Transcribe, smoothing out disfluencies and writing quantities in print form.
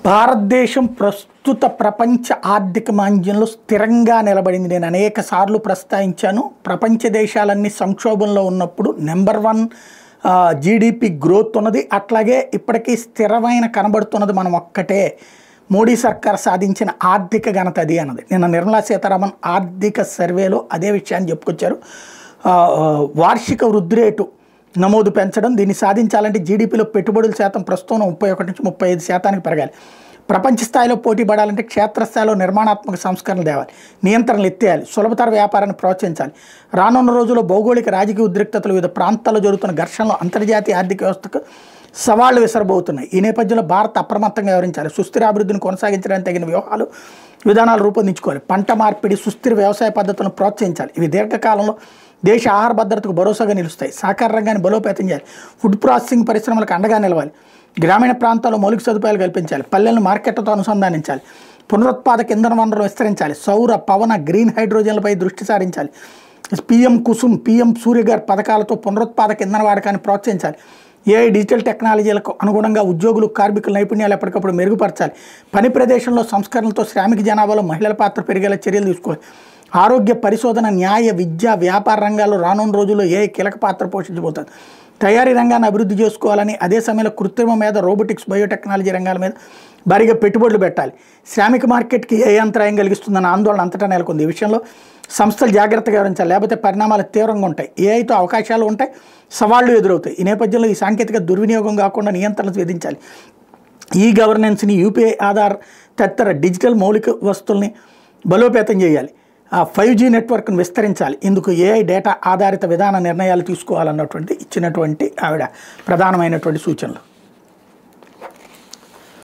భారతదేశం ప్రస్తుత ప్రపంచ ఆర్థిక మాంద్యంలో స్థిరంగా నిలబడింది. నేను అనేక సార్లు ప్రస్తావించాను. ప్రపంచ దేశాలన్నీ సంక్షోభంలో ఉన్నప్పుడు నెంబర్ 1 జీడిపి గ్రోత్ ఉన్నది. అట్లాగే ఇప్పటికీ స్థిరమైన కనబడుతున్నది మనం ఒక్కటే, మోడీ సర్కార్ సాధించిన ఆర్థిక ఘనత అది అన్నది. నిన్న నిర్మలా సీతారామన్ ఆర్థిక సర్వేలో అదే విషయాన్ని చెప్పుకొచ్చారు. వార్షిక వృద్ధి రేటు నమోదు పెంచడం, దీన్ని సాధించాలంటే జీడిపిలో పెట్టుబడుల శాతం ప్రస్తుతం 31 నుంచి 35% పెరగాలి. ప్రపంచ స్థాయిలో పోటీ పడాలంటే క్షేత్రస్థాయిలో నిర్మాణాత్మక సంస్కరణలు తేవాలి, నియంత్రణలు ఎత్తేయాలి, సులభతర వ్యాపారాన్ని ప్రోత్సహించాలి. రానున్న రోజుల్లో భౌగోళిక రాజకీయ ఉద్రిక్తతలు, వివిధ ప్రాంతాల్లో జరుగుతున్న ఘర్షణలు అంతర్జాతీయ ఆర్థిక వ్యవస్థకు సవాళ్లు విసరబోతున్నాయి. ఈ నేపథ్యంలో భారత్ అప్రమత్తంగా వ్యవహరించాలి. సుస్థిర అభివృద్ధిని కొనసాగించడానికి తగిన వ్యూహాలు, విధానాలు రూపొందించుకోవాలి. పంట మార్పిడి, సుస్థిర వ్యవసాయ పద్ధతులను ప్రోత్సహించాలి. ఇవి దీర్ఘకాలంలో దేశ ఆహార భద్రతకు భరోసాగా నిలుస్తాయి. సహకార రంగాన్ని బలోపేతం చేయాలి. ఫుడ్ ప్రాసెసింగ్ పరిశ్రమలకు అండగా నిలవాలి. గ్రామీణ ప్రాంతాల్లో మౌలిక సదుపాయాలు కల్పించాలి. పల్లెలను మార్కెట్లతో అనుసంధానించాలి. పునరుత్పాదక ఇంధన వనరులు విస్తరించాలి. సౌర, పవన, గ్రీన్ హైడ్రోజన్లపై దృష్టి సారించాలి. పీఎం కుసుమ్, పీఎం సూర్యఘర్ పథకాలతో పునరుత్పాదక ఇంధన వాడకాన్ని ప్రోత్సహించాలి. ఏఐ, డిజిటల్ టెక్నాలజీలకు అనుగుణంగా ఉద్యోగులు, కార్మికుల నైపుణ్యాలు ఎప్పటికప్పుడు మెరుగుపరచాలి. పని ప్రదేశంలో సంస్కరణలతో శ్రామిక జనాభాలో మహిళల పాత్ర పెరిగేలా చర్యలు తీసుకోవాలి. ఆరోగ్య పరిశోధన, న్యాయ, విద్య, వ్యాపార రంగాల్లో రానున్న రోజుల్లో ఏఐ కీలక పాత్ర పోషించబోతుంది. తయారీ రంగాన్ని అభివృద్ధి చేసుకోవాలని, అదే సమయంలో కృత్రిమ మీద, రోబోటిక్స్, బయోటెక్నాలజీ రంగాల మీద భారీగా పెట్టుబడులు పెట్టాలి. శ్రామిక మార్కెట్కి ఏ అంతరాయం కలిగిస్తుందన్న ఆందోళన అంతటా నెలకొంది. ఈ విషయంలో సంస్థలు జాగ్రత్తగా వివరించాలి, లేకపోతే పరిణామాలు తీవ్రంగా ఉంటాయి. ఏఐతో అవకాశాలు ఉంటాయి, సవాళ్లు ఎదురవుతాయి. ఈ నేపథ్యంలో ఈ సాంకేతిక దుర్వినియోగం కాకుండా నియంత్రణలు విధించాలి. ఈ గవర్నెన్స్ని, యూపీఐ ఆధార్ తదితర డిజిటల్ మౌలిక వస్తువుల్ని బలోపేతం చేయాలి. 5G నెట్వర్క్ను విస్తరించాలి. ఇందుకు ఏఐ, డేటా ఆధారిత విధాన నిర్ణయాలు తీసుకోవాలన్నటువంటి ఇచ్చినటువంటి ఆవిడ ప్రధానమైనటువంటి సూచనలు.